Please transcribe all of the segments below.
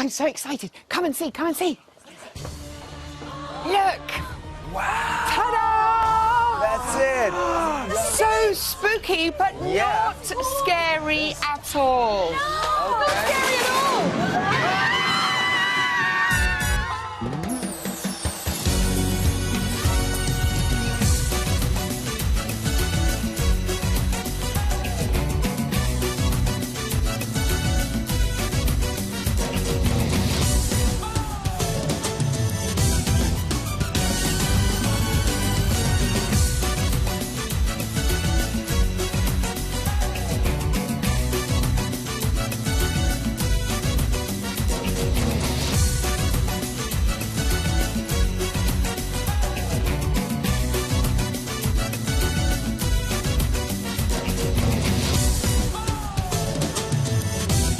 I'm so excited. Come and see, come and see. Look. Wow. Ta-da! That's it. So spooky, but not scary at all. Okay. Not scary at all.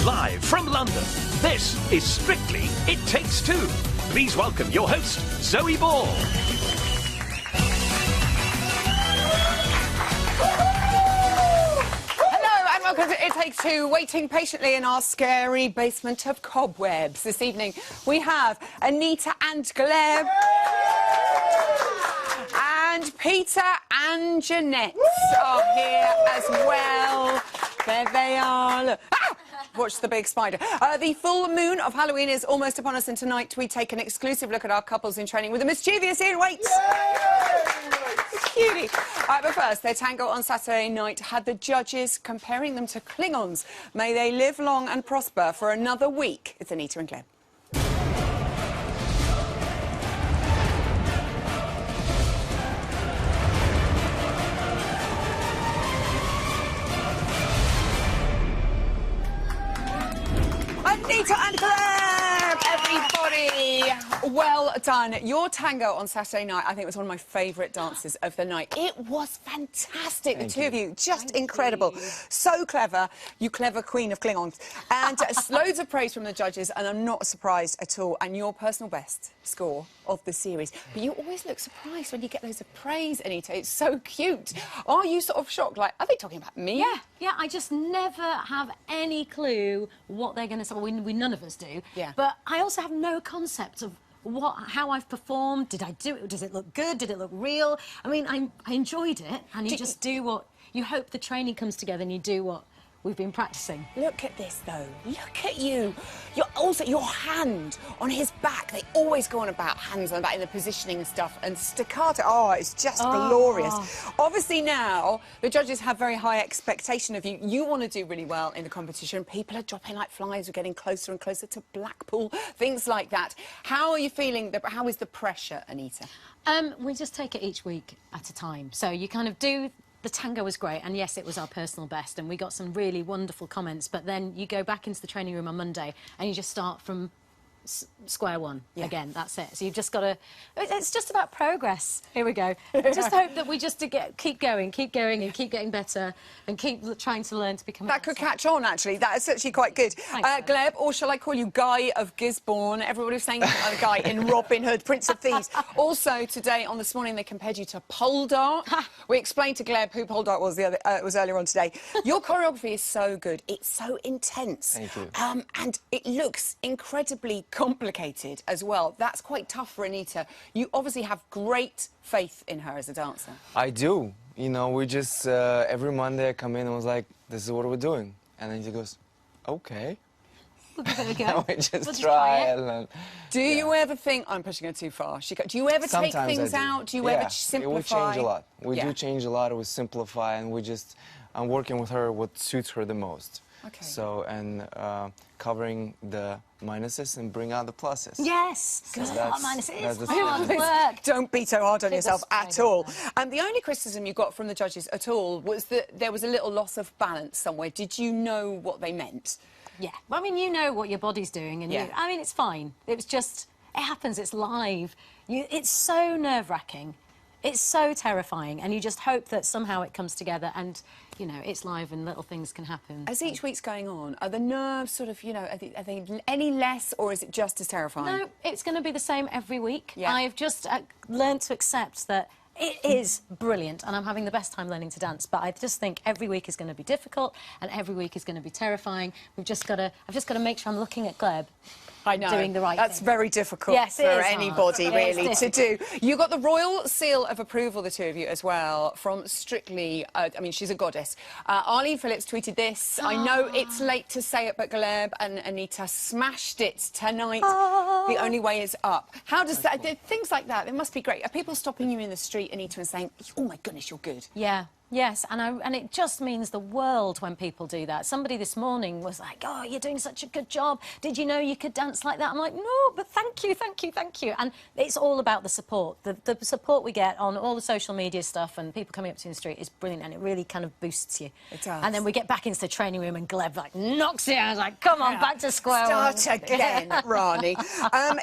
Live from London, this is Strictly It Takes Two. Please welcome your host, Zoe Ball. Hello and welcome to It Takes Two, waiting patiently in our scary basement of cobwebs. This evening we have Anita and Gleb. And Peter and Janette are here as well. There they are. Look. Ah! Watch the big spider. The full moon of Halloween is almost upon us, and tonight we take an exclusive look at our couples in training with the mischievous Ian Waits. Cutie. But first, their tango on Saturday night had the judges comparing them to Klingons. May they live long and prosper for another week. It's Anita and Gleb. Anita and Gleb, everybody. Well done. Your tango on Saturday night, I think, was one of my favourite dances of the night. It was fantastic, the two of you. Just incredible. So clever. You clever queen of Klingons. And loads of praise from the judges, and I'm not surprised at all. And your personal best score of the series. But you always look surprised when you get loads of praise, Anita. It's so cute. Are you sort of shocked? Like, are they talking about me? Yeah, I just never have any clue what they're going to say. Well, we none of us do. Yeah. But I also have no concept of how I've performed. Did I do it? Does it look good? Did it look real? I mean, I enjoyed it, and you just do what you hope the training comes together, and you do what we've been practicing. Look at this, though. Look at you. Your hand on his back. They always go on about hands on the back in the positioning and stuff. And staccato. Oh, it's just glorious. Obviously now, the judges have very high expectation of you. You want to do really well in the competition. People are dropping like flies. We're getting closer and closer to Blackpool. Things like that. How are you feeling? How is the pressure, Anita? We just take it each week at a time. So you kind of do... The tango was great, and yes, it was our personal best, and we got some really wonderful comments, but then you go back into the training room on Monday and you just start from square one again. That's it. So you've just got to... It's just about progress. Here we go. Just hope that we just keep going and keep getting better and keep trying to learn to become... That could catch on, actually. That is actually quite good. Gleb, or shall I call you Guy of Gisborne? Everybody's saying Guy in Robin Hood, Prince of Thieves. Also, today, on This Morning, they compared you to Poldark. We explained to Gleb who Poldark was was earlier on today. Your choreography is so good. It's so intense. Thank you. And it looks incredibly complicated as well. That's quite tough for Anita. You obviously have great faith in her as a dancer. I do. You know, we just, every Monday I come in and was like, this is what we're doing. And then she goes, okay. We'll give it a go. We just try it. And, do you ever think, I'm pushing her too far? Do you ever take things out? Do you ever simplify? We change a lot. We do change a lot. We simplify, and I'm working with her what suits her the most. Okay. So, and covering the minuses and bring out the pluses. Yes, because a lot of minuses. It's hard work. Don't be so hard on yourself at all. And the only criticism you got from the judges at all was that there was a little loss of balance somewhere. Did you know what they meant? Yeah. Well, I mean, you know what your body's doing, and I mean, it's fine. It was just, it happens. It's live. It's so nerve-wracking. It's so terrifying, and you just hope that somehow it comes together and, you know, it's live and little things can happen. As each week's going on, are the nerves sort of, you know, are they any less, or is it just as terrifying? No, it's going to be the same every week. Yeah. I've just learned to accept that It is brilliant, and I'm having the best time learning to dance. But I just think every week is going to be difficult, and every week is going to be terrifying. I've just got to make sure I'm looking at Gleb. I know. Doing the right That's thing. very difficult Yes, it for is anybody, hard. really, to do. You got the royal seal of approval, the two of you, as well, from Strictly. I mean, she's a goddess. Arlene Phillips tweeted this. I know it's late to say it, but Gleb and Anita smashed it tonight. The only way is up. How does that... Things like that, it must be great. Are people stopping you in the street, Anita, and saying, oh, my goodness, you're good? Yeah. Yes, and it just means the world when people do that. Somebody this morning was like, oh, you're doing such a good job. Did you know you could dance like that? I'm like, no, but thank you, thank you, thank you. And it's all about the support. The support we get on all the social media stuff and people coming up to you in the street is brilliant, and it really kind of boosts you. It does. And then we get back into the training room and Gleb, like, knocks it out. I was like, come on, back to square one. Start again, Rani.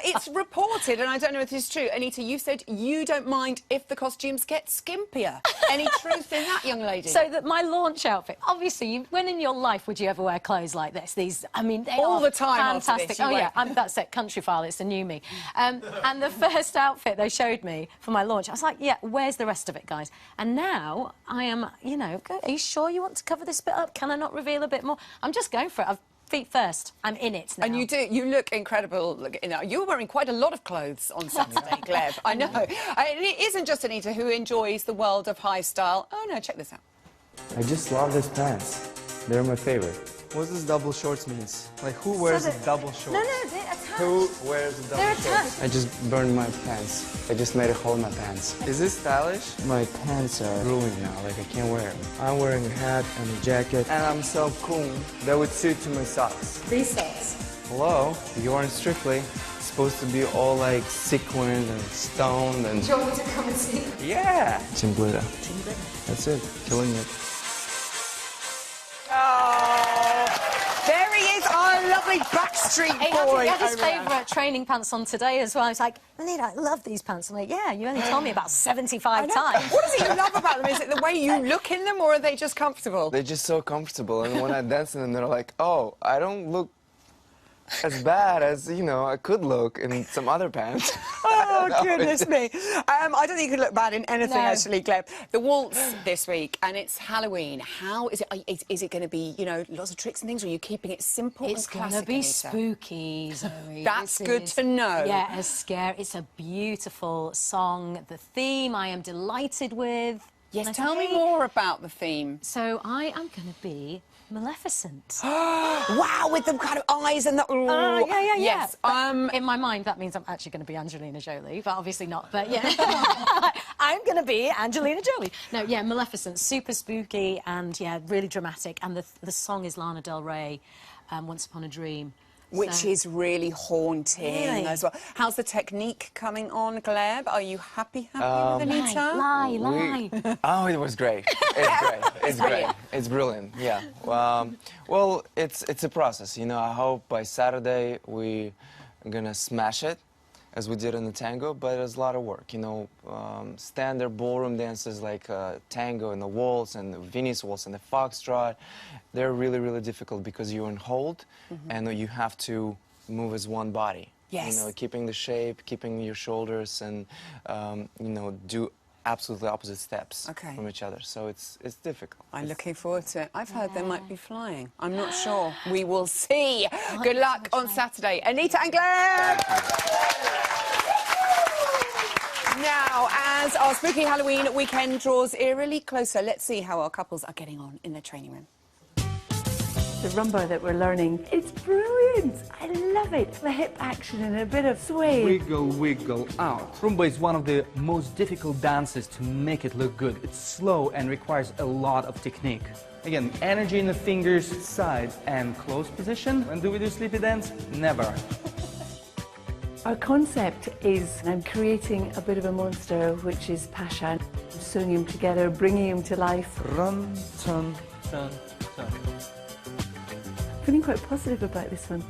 It's reported, and I don't know if this is true, Anita, you said you don't mind if the costumes get skimpier. Any truth in that, young lady? So that my launch outfit, obviously, when in your life would you ever wear clothes like this? These, I mean, they all are the time. fantastic. After this, oh yeah, that's it. Country file. It's the new me. And the first outfit they showed me for my launch, I was like, yeah, where's the rest of it, guys? And now I am, you know, are you sure you want to cover this bit up? Can I not reveal a bit more? I'm just going for it. Feet first. I'm in it now. And you do. You look incredible. You were wearing quite a lot of clothes on Saturday, Gleb. I know. It isn't just Anita who enjoys the world of high style. Oh, no, check this out. I just love these pants. They're my favorite. What does double shorts means? Like, who wears double shorts? No, they're attached. Who wears a double They're shorts? attached. I just burned my pants. I just made a hole in my pants. Is this stylish? My pants are ruined now, like I can't wear them. I'm wearing a hat and a jacket. And I'm so cool. That would suit to my socks. These socks. Hello, you aren't Strictly. It's supposed to be all like sequined and stoned and... Do you want me to come and see? Yeah! Team Glitter. That's it. Killing it. Oh, there he is, our lovely Backstreet Boy. He had his favourite training pants on today as well. I was like, Anita, I love these pants. I'm like, yeah, you only told me about 75 times. What is it you love about them? Is it the way you look in them, or are they just comfortable? They're just so comfortable, and when I dance in them, they're like, oh, I don't look as bad as, you know, I could look in some other pants. Oh, goodness me. I don't think you could look bad in anything, No. actually, Gleb. The waltz this week, and it's Halloween. How is it? Is it going to be, you know, lots of tricks and things, or are you keeping it simple It's and going classic, to be Anita? spooky, Zoe. That's This good is- to know. Yeah, a scare. It's a beautiful song. The theme I am delighted with. Yes, And I tell me think- more about the theme. So I am going to be Maleficent. Wow, with the kind of eyes and the... Yeah. Yes. But in my mind, that means I'm actually going to be Angelina Jolie, but obviously not. But yeah, I'm going to be Angelina Jolie. No, yeah, Maleficent, super spooky and yeah, really dramatic. And the song is Lana Del Rey, Once Upon a Dream. Which So- is really haunting Really? as well. How's the technique coming on, Gleb? Are you happy with Anita? Lie. Oh, it was great. It's great. It's great. It's brilliant. Yeah. Well, it's a process. You know, I hope by Saturday we're gonna smash it, as we did in the tango. But it's a lot of work. You know, standard ballroom dances like tango and the waltz and the Viennese waltz and the Foxtrot, they're really, really difficult because you're in hold, and you have to move as one body. Yes. You know, keeping the shape, keeping your shoulders, and you know, do absolutely opposite steps from each other. So it's difficult. I'm looking forward to it. I've heard they might be flying. I'm not sure. We will see. Good luck on Saturday. Anita and Gleb! Now, as our spooky Halloween weekend draws eerily closer, let's see how our couples are getting on in the training room. The rumba that we're learning, it's brilliant. I love it. The hip action and a bit of sway. Wiggle, wiggle out. Rumba is one of the most difficult dances to make it look good. It's slow and requires a lot of technique. Again, energy in the fingers, side and close position. When do we do sleepy dance? Never. Our concept is I'm creating a bit of a monster, which is Pasha. Sewing him together, bringing him to life. Run, turn, turn, turn. Feeling quite positive about this one.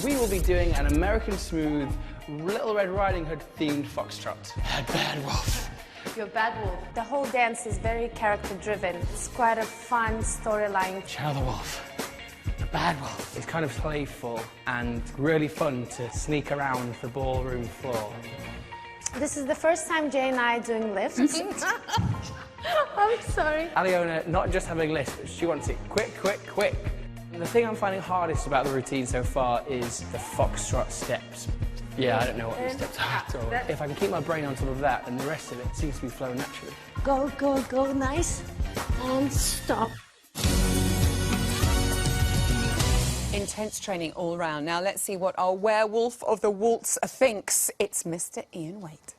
We will be doing an American Smooth, Little Red Riding Hood themed foxtrot. Bad wolf. You're Bad Wolf. The whole dance is very character-driven. It's quite a fun storyline. Chow the wolf. The bad wolf. It's kind of playful and really fun to sneak around the ballroom floor. This is the first time Jay and I are doing lifts. I'm sorry. Aliona, not just having lifts, but she wants it quick, quick, quick. And the thing I'm finding hardest about the routine so far is the Foxtrot steps. Yeah, I don't know what these steps are at all. If I can keep my brain on top of that, then the rest of it seems to be flowing naturally. Go, go, go, nice. And stop. Intense training all round. Now let's see what our werewolf of the waltz thinks. It's Mr. Ian Waite.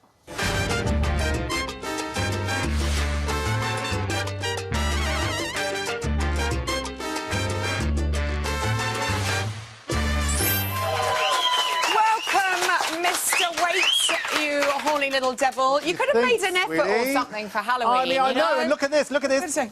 You horny little devil. You could have made an effort or something for Halloween. I mean, I know, and look at this, look at this. That's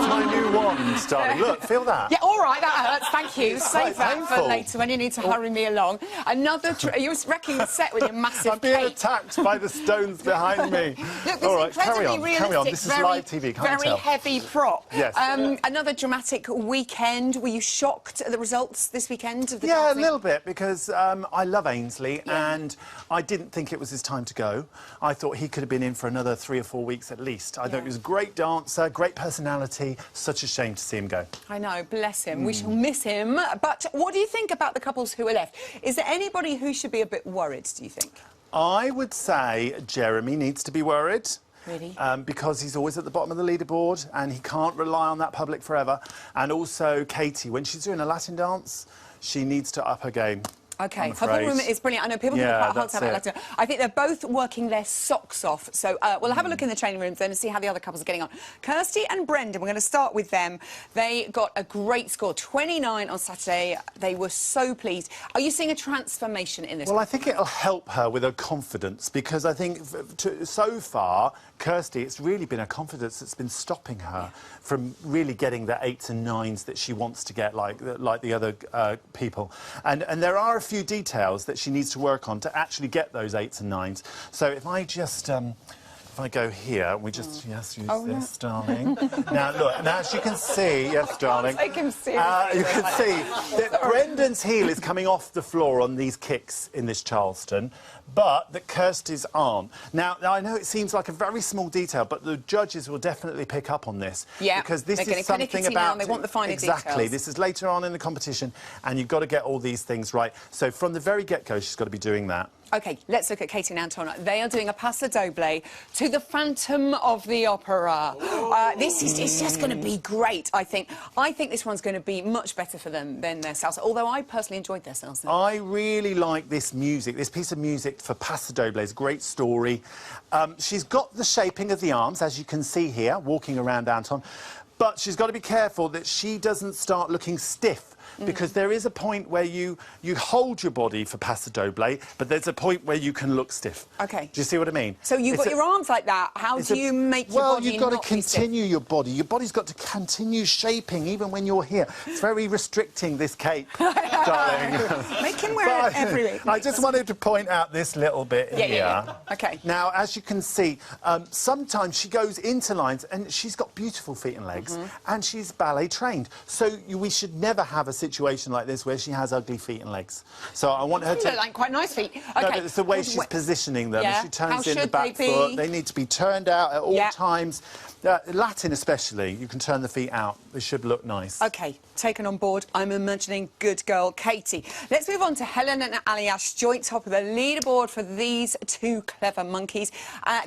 my new wand, darling. Look, feel that. Yeah, all right, that hurts. Thank you. Save that painful. for later when you need to hurry me along. Another... You're wrecking the set with your massive I'm being cake. attacked by the stones behind me. Look, all right, carry on, realistic, carry on. This is live TV, can't very tell. heavy prop. Yes. Another dramatic weekend. Were you shocked at the results this weekend of the Yeah, dancing? a little bit, because I love Ainsley, and I didn't think it was his time to go. I thought he could have been in for another 3 or 4 weeks at least. I thought he was a great dancer, great personality. Such a shame to see him go. I know, bless him. We shall miss him. But what do you think about the couples who are left? Is there anybody who should be a bit worried, do you think? I would say Jeremy needs to be worried. Really? Because he's always at the bottom of the leaderboard and he can't rely on that public forever. And also Katie, when she's doing a Latin dance, she needs to up her game. OK, her ballroom is brilliant. I know people have quite hard time about Latin. I think they're both working their socks off. So we'll have a look in the training rooms then and see how the other couples are getting on. Kirsty and Brendan, we're going to start with them. They got a great score, 29 on Saturday. They were so pleased. Are you seeing a transformation in this? Well, I think it'll help her with her confidence, because I think so far, Kirsty, it's really been her confidence that's been stopping her from really getting the 8s and 9s that she wants to get, like the other people. And there are a few details that she needs to work on to actually get those 8s and 9s. So if I just... if I go here, we just, use this, darling. Now, look, now as you can see, yes, darling. Take him seriously. You can see that Brendan's heel is coming off the floor on these kicks in this Charleston, but that Kirsty's aren't. Now, I know it seems like a very small detail, but the judges will definitely pick up on this. Yeah, because this is something about... They want the finer exactly. details. This is later on in the competition, and you've got to get all these things right. So from the very get-go, she's got to be doing that. OK, let's look at Katie and Anton. They are doing a paso doble to the Phantom of the Opera. This is just going to be great, I think. I think this one's going to be much better for them than their salsa, although I personally enjoyed their salsa. I really like this music. This piece of music for paso doble is a great story. She's got the shaping of the arms, as you can see here, walking around Anton, but she's got to be careful that she doesn't start looking stiff. Because there is a point where you hold your body for paso doble, but there's a point where you can look stiff. OK. Do you see what I mean? So you've got your arms like that. How do you make your body Well, you've got to not be stiff? continue your body. Your body's got to continue shaping even when you're here. It's very restricting, this cape, darling. Make him wear it every week. I just wanted to point out this little bit here. Yeah. OK. Now, as you can see, sometimes she goes into lines and she's got beautiful feet and legs and she's ballet trained. So we should never have a situation like this where she has ugly feet and legs. So I want her to... like quite nice feet. OK. No, but it's the way she's positioning them. Yeah. If she turns How in the should back they foot, be? they need to be turned out at all times. Latin especially, you can turn the feet out. They should look nice. OK, taken on board. I'm imagining good girl Katie. Let's move on to Helen and Aliash, joint top of the leaderboard for these two clever monkeys.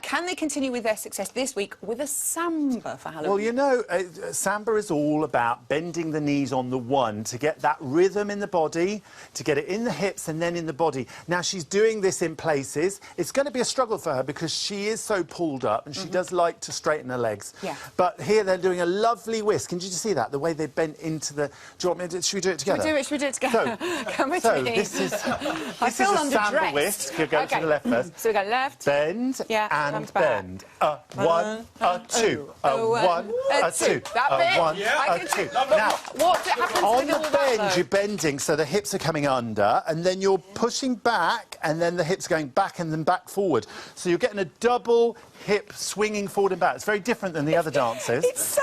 Can they continue with their success this week with a samba for Halloween? Well, you know, samba is all about bending the knees on the one to get that rhythm in the body, to get it in the hips and then in the body. Now, she's doing this in places. It's going to be a struggle for her because she is so pulled up and she does like to straighten her legs. Yeah. But here they're doing a lovely whisk. Can you just see that? The way they bent into the... Do you want me to... Should we do it together? Should we do it together? Come with me. This is... I feel this is a samba underdressed. whisk. You go to the left first. So we go left. Bend and bend. One, two. One, two. That bit. One, two. Now, what happens on with the all that, bend, though? you're bending, so the hips are coming under, and then you're pushing back, and then the hips are going back and then back forward. So you're getting a double hip swinging forward and back. It's very different than the other dances. It's so...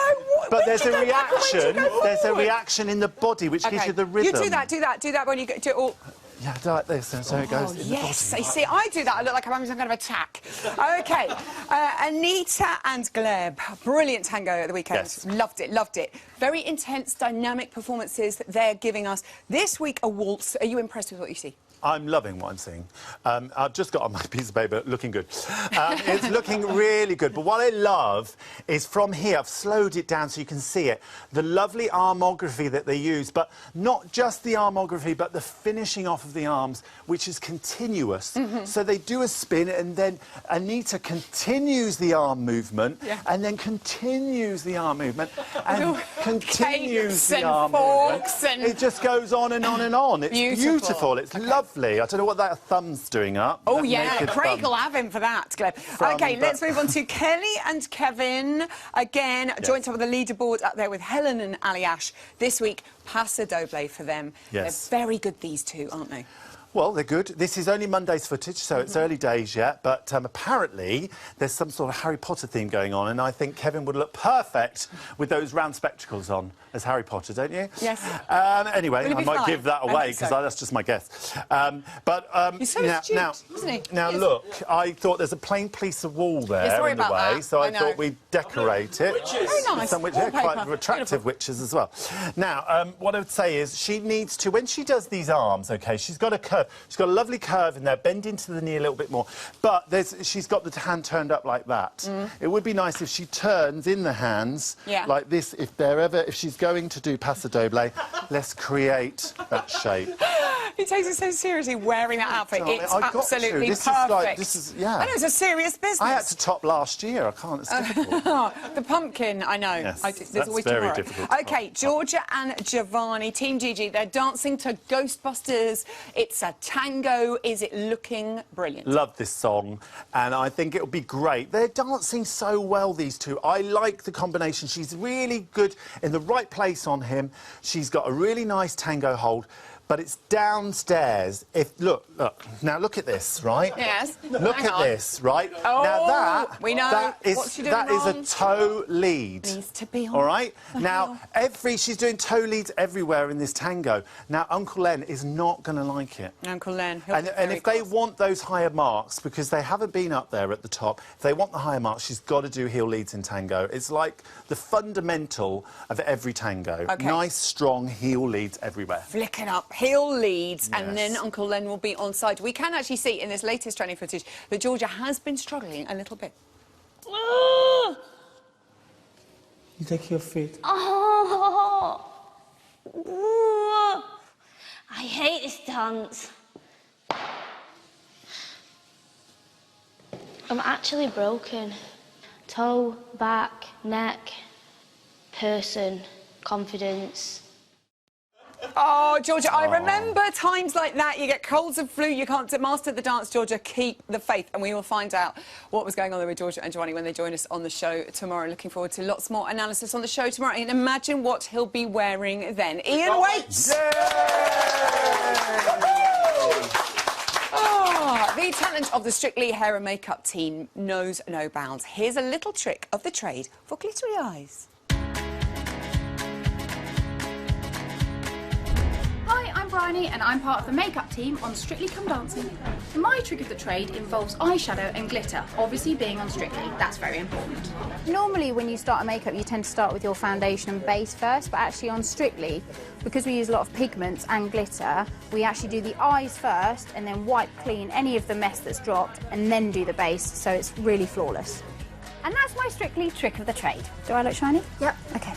But there's a reaction. There's a reaction in the body which gives you the rhythm. You do that when you do it all. Yeah, like this, and so it goes in the Yes, bottom. you see, I do that. I look like I'm having some kind of attack. OK, Anita and Gleb, brilliant tango at the weekend. Yes. Loved it, loved it. Very intense, dynamic performances that they're giving us. This week, a waltz. Are you impressed with what you see? I'm loving what I'm seeing. I've just got on my piece of paper, looking good. It's looking really good. But what I love is from here, I've slowed it down so you can see it, the lovely armography that they use, but not just the armography, but the finishing off of the arms, which is continuous. So they do a spin, and then Anita continues the arm movement, and then continues the arm movement, and continues the arm movement. It just goes on and on and on. It's beautiful. It's lovely. I don't know what that thumb's doing up. Oh, That yeah, naked Craig thumb. will have him for that, Gleb. OK, let's move on to Kelly and Kevin. Again, joint up with the leaderboard up there with Helen and Ali Ash. This week, Paso Doble for them. Yes. They're very good, these two, aren't they? Well, they're good. This is only Monday's footage, so it's early days yet, but apparently there's some sort of Harry Potter theme going on, and I think Kevin would look perfect with those round spectacles on as Harry Potter, don't you? Yes. Anyway, I might give that away, because that's just my guess. He's so astute, isn't he? Now, look, I thought there's a plain piece of wall there in the way, so I thought we'd decorate it. Very nice. Some witches, quite attractive witches as well. Now, what I would say is she needs to, when she does these arms, OK, she's got a curve. She's got a lovely curve in there, bend into the knee a little bit more. But she's got the hand turned up like that. It would be nice if she turns in the hands like this. If she's going to do Paso Doble, let's create that shape. He takes it so seriously, wearing that outfit. It's I've got absolutely to. perfect. This is, yeah. I know, it's a serious business. I had to top last year. I can't. It's difficult. The pumpkin, I know. Yes, There's that's always very tomorrow. difficult to OK, Georgia and Giovanni, Team Gigi, they're dancing to Ghostbusters. It's a tango. Is it looking brilliant? Love this song, and I think it'll be great. They're dancing so well, these two. I like the combination. She's really good in the right place on him. She's got a really nice tango hold. But it's downstairs. Look, now look at this, right? Yes. Look at this, right? Oh, now we know. that is What's she doing that wrong? is a toe lead. Needs to be on. All right. Now she's doing toe leads everywhere in this tango. Now Uncle Len is not going to like it. Uncle Len. And if they want those higher marks, because they haven't been up there at the top, if they want the higher marks, she's got to do heel leads in tango. It's like the fundamental of every tango. Okay. Nice, strong heel leads everywhere. Flick it up, heel leads, and then Uncle Len will be on side. We can actually see in this latest training footage that Georgia has been struggling a little bit. You take your feet. Oh, I hate this dance. I'm actually broken. Toe, back, neck, person, confidence. Oh, Georgia, I remember times like that. You get colds and flu, you can't master the dance, Georgia. Keep the faith, and we will find out what was going on there with Georgia and Giovanni when they join us on the show tomorrow. Looking forward to lots more analysis on the show tomorrow, and imagine what he'll be wearing then. Ian waits! Oh, the talent of the Strictly Hair and Makeup team knows no bounds. Here's a little trick of the trade for glittery eyes. Hi, I'm Bryony and I'm part of the makeup team on Strictly Come Dancing. My trick of the trade involves eyeshadow and glitter, obviously being on Strictly, that's very important. Normally when you start a makeup you tend to start with your foundation and base first, but actually on Strictly, because we use a lot of pigments and glitter, we actually do the eyes first and then wipe clean any of the mess that's dropped and then do the base, so it's really flawless. And that's my Strictly trick of the trade. Do I look shiny? Yep. Okay.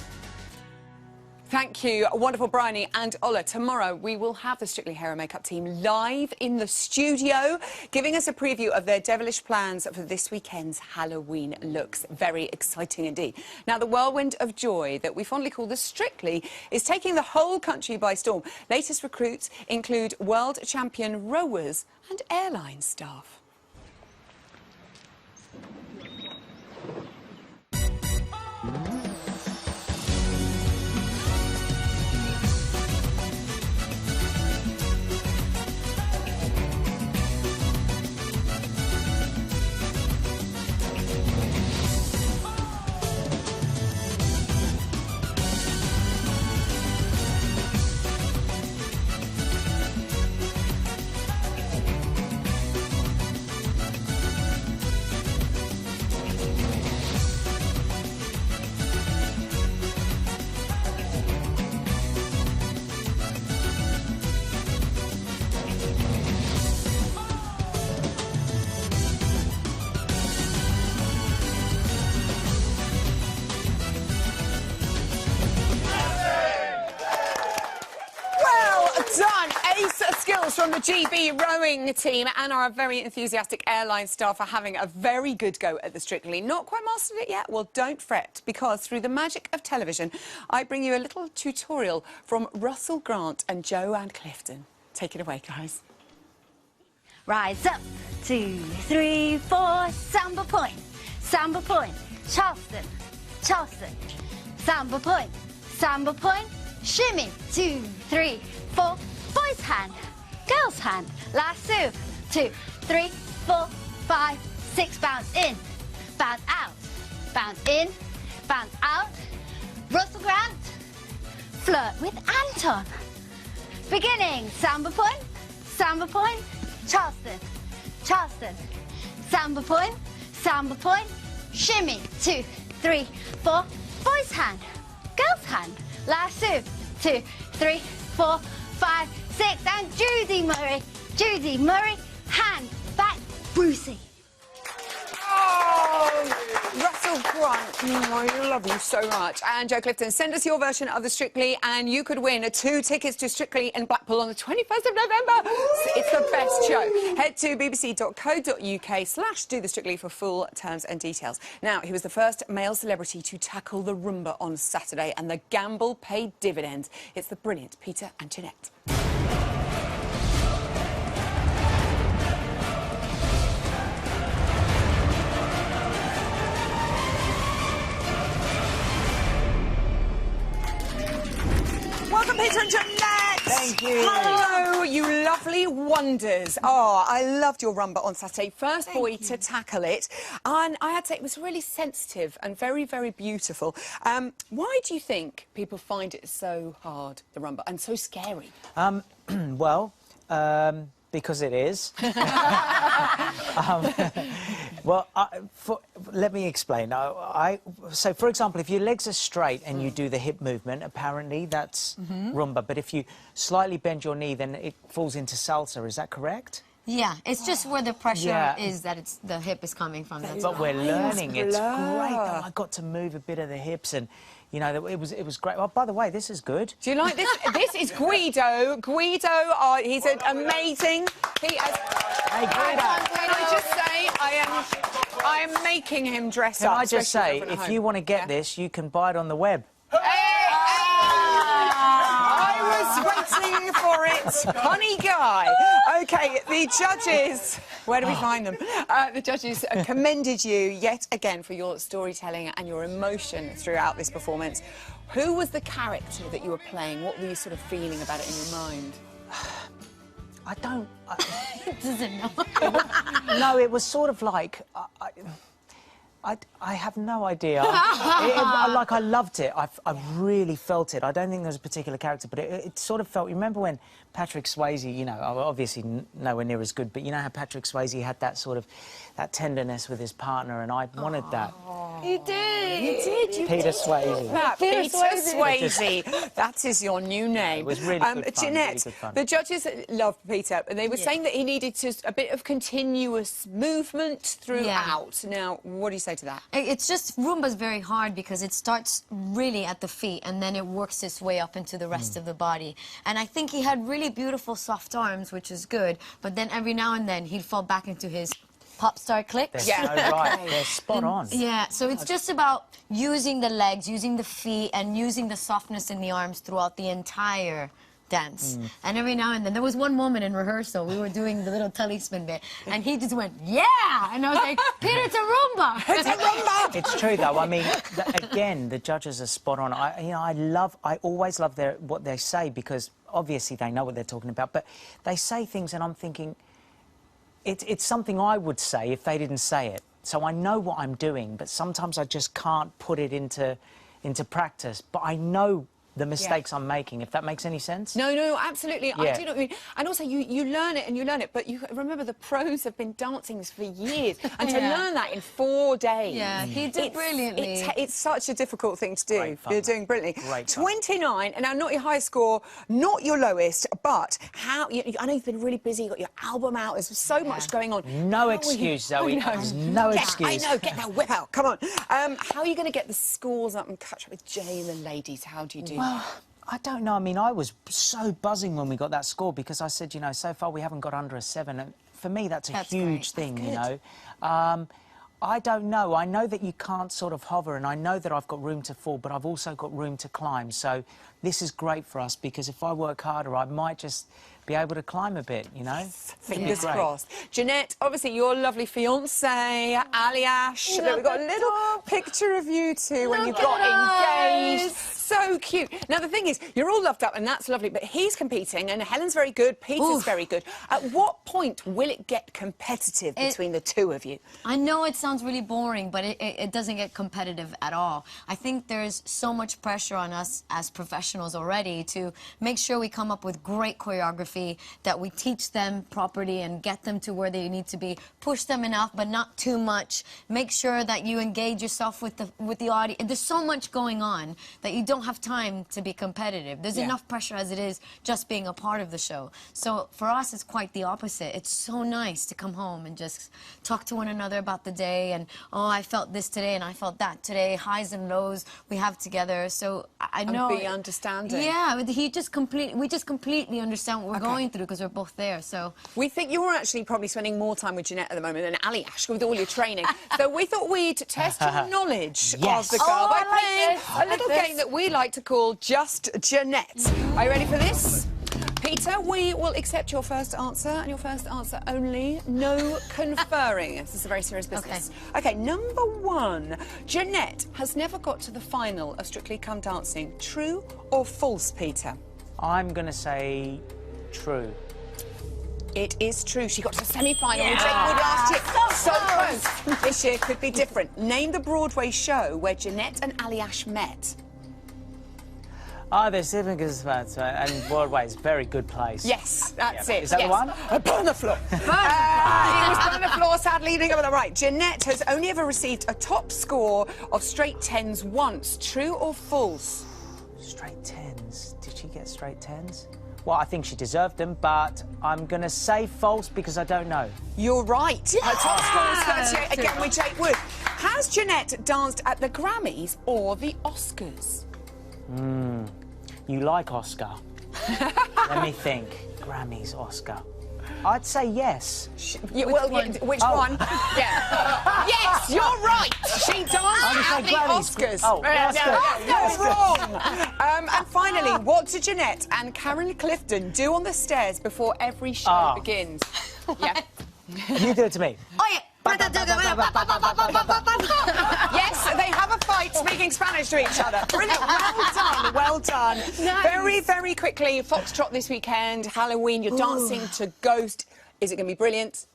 Thank you, wonderful Bryony and Ola. Tomorrow we will have the Strictly Hair and Makeup team live in the studio, giving us a preview of their devilish plans for this weekend's Halloween looks. Very exciting indeed. Now, the whirlwind of joy that we fondly call the Strictly is taking the whole country by storm. Latest recruits include world champion rowers and airline staff. course, from the GB rowing team and our very enthusiastic airline staff are having a very good go at the Strictly. Not quite mastered it yet? Well, don't fret, because through the magic of television, I bring you a little tutorial from Russell Grant and Joanne Clifton. Take it away, guys. Rise up, 2, 3, 4, Samba point, Charleston, Charleston, Samba point, shimmy, 2, 3, 4, boys hand, girls hand, lasso, 2, 3, 4, 5, 6, bounce in, bounce out, bounce in, bounce out, Russell Grant, flirt with Anton. Beginning, Samba point, Charleston, Charleston, Samba point, shimmy, 2, 3, 4, boys hand, girls hand, lasso, 2, 3, 4, 5, 6, and Judy Murray, hand, back, Brucey. Oh, Russell Grant, I love you so much. And Joe Clifton, send us your version of the Strictly and you could win 2 tickets to Strictly in Blackpool on the 21st of November. It's the best show. Head to bbc.co.uk/do the Strictly for full terms and details. Now, he was the first male celebrity to tackle the Rumba on Saturday, and the gamble paid dividends. It's the brilliant Peter and Janette. Welcome, Peter and Janette. Thank you. Hello, you lovely wonders. Oh, I loved your Rumba on Saturday. First boy to tackle it. And I had to say, it was really sensitive and very, very beautiful. Why do you think people find it so hard, the Rumba, and so scary? Because it is. Let me explain. So, for example, if your legs are straight and you do the hip movement, apparently that's Rumba. But if you slightly bend your knee, then it falls into salsa. Is that correct? Yeah, it's just where the pressure is that the hip is coming from. But we're learning. It's great that I got to move a bit of the hips and... You know, it was great. Oh, by the way, this is good. Do you like this? This is Guido. Guido, he's an amazing... He has... Hey, Guido. Can I just say, I am making him dress up. Can I just say, if you want to get this, you can buy it on the web. I was waiting for it, honey guy. OK, the judges... Where do we find them? The judges commended you yet again for your storytelling and your emotion throughout this performance. Who was the character that you were playing? What were you sort of feeling about it in your mind? I don't... Doesn't know. No, it was sort of like... I have no idea. I loved it. I really felt it. I don't think there was a particular character, but it sort of felt... You remember when Patrick Swayze, you know, obviously nowhere near as good, but you know how Patrick Swayze had that sort of... that tenderness with his partner, and I wanted that. You did. You did. You Peter did. Swayze. Peter Swayze. That is your new name. It was really good fun. Janette, really good fun. the judges loved Peter, and they were saying that he needed a bit of continuous movement throughout. Now, what do you say to that? It's just, Rumba's very hard because it starts really at the feet and then it works its way up into the rest of the body. And I think he had really beautiful soft arms, which is good, but then every now and then he'd fall back into his pop star clicks. They're so right. They're spot on. Yeah, so it's just about using the legs, using the feet, and using the softness in the arms throughout the entire dance. And every now and then, there was one moment in rehearsal, we were doing the little telly spin bit, and he just went, yeah! And I was like, Peter, it's a Rumba! It's a Rumba! It's true, though. I mean, again, the judges are spot on. I always love what they say, because obviously they know what they're talking about, but they say things and I'm thinking, it's something I would say if they didn't say it. So I know what I'm doing, but sometimes I just can't put it into practice. But I know the mistakes I'm making, if that makes any sense. No, absolutely. I do know what you mean. And also, you learn it and you learn it, but you remember the pros have been dancing this for years, and to learn that in 4 days. Yeah, he did brilliantly. It's such a difficult thing to do. Great fun. You're doing brilliantly. Great fun. 29, and now not your high score, not your lowest, but how... I know you've been really busy, you got your album out, there's so much going on. No excuse, Zoe. There's no excuse. I know, get that whip out, come on. How are you going to get the scores up and catch up with Jay and the ladies? How do you do that? I don't know. I mean, I was so buzzing when we got that score because I said, you know, so far we haven't got under a 7. And for me, that's a huge thing, you know. I don't know. I know that you can't sort of hover, and I know that I've got room to fall, but I've also got room to climb. So this is great for us because if I work harder, I might just be able to climb a bit, you know? Fingers crossed. Janette, obviously your lovely fiancé, Aliash. We've got a little picture of you two when you got engaged. So cute. Now, the thing is, you're all loved up, and that's lovely, but he's competing, and Helen's very good, Peter's very good. At what point will it get competitive between the two of you? I know it sounds really boring, but it doesn't get competitive at all. I think there's so much pressure on us as professionals already to make sure we come up with great choreography, that we teach them properly and get them to where they need to be. Push them enough, but not too much. Make sure that you engage yourself with the audience. There's so much going on that you don't have time to be competitive. There's enough pressure as it is just being a part of the show. So for us, it's quite the opposite. It's so nice to come home and just talk to one another about the day and, oh, I felt this today and I felt that today. Highs and lows we have together. So I know... And be understanding. Yeah, we just completely understand what we're going through because we're both there, so... We think you're actually probably spending more time with Janette at the moment than Aliash with all your training. So we thought we'd test your knowledge of the girl by playing a little game that we like to call Just Janette. Are you ready for this? Peter, we will accept your first answer and your first answer only. No conferring. This is a very serious business. Okay, number 1. Janette has never got to the final of Strictly Come Dancing. True or false, Peter? I'm going to say true. It is true. She got to the semi-final in Jakewood last year. So close. This year could be different. Name the Broadway show where Janette and Aliash met. Oh, there's significance and Broadway is a very good place. Yes, that's it. Is that the one? Burn the floor. It was Burn the Floor, sadly, leading up on the right. Janette has only ever received a top score of straight 10s once. True or false? Straight 10s? Did she get straight 10s? Well, I think she deserved them, but I'm going to say false because I don't know. You're right. Her top score is 38, again with Jake Wood. Has Janette danced at the Grammys or the Oscars? You like Oscar? Let me think. Grammys, Oscar. I'd say yes. Which one? Yeah. Yes, you're right. She danced at the Oscars. Oh, You're wrong. And finally, what do Janette and Karen Clifton do on the stairs before every show begins? Yeah. You do it to me. Oh, yeah. Yes, they have a fight speaking Spanish to each other. Brilliant. Well done. Well done. Nice. Very, very quickly, Foxtrot this weekend, Halloween, you're dancing to Ghost. Is it going to be brilliant?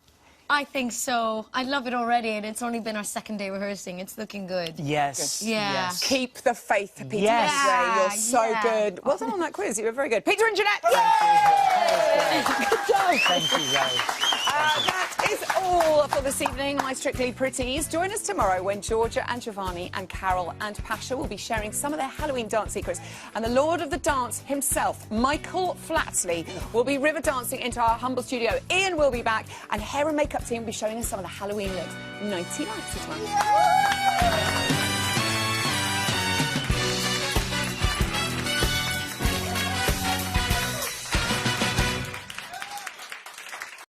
I think so. I love it already, and it's only been our 2nd day rehearsing. It's looking good. Yes. Yeah. Yes. Keep the faith, Peter. Yes. You're so good. Well done on that quiz. You were very good. Peter and Janette. Thank you, Zoe. That is all for this evening, my Strictly Pretties. Join us tomorrow when Georgia and Giovanni and Carol and Pasha will be sharing some of their Halloween dance secrets. And the Lord of the Dance himself, Michael Flatley, will be river dancing into our humble studio. Ian will be back, and hair and makeup team will be showing us some of the Halloween looks. Nighty nights as well.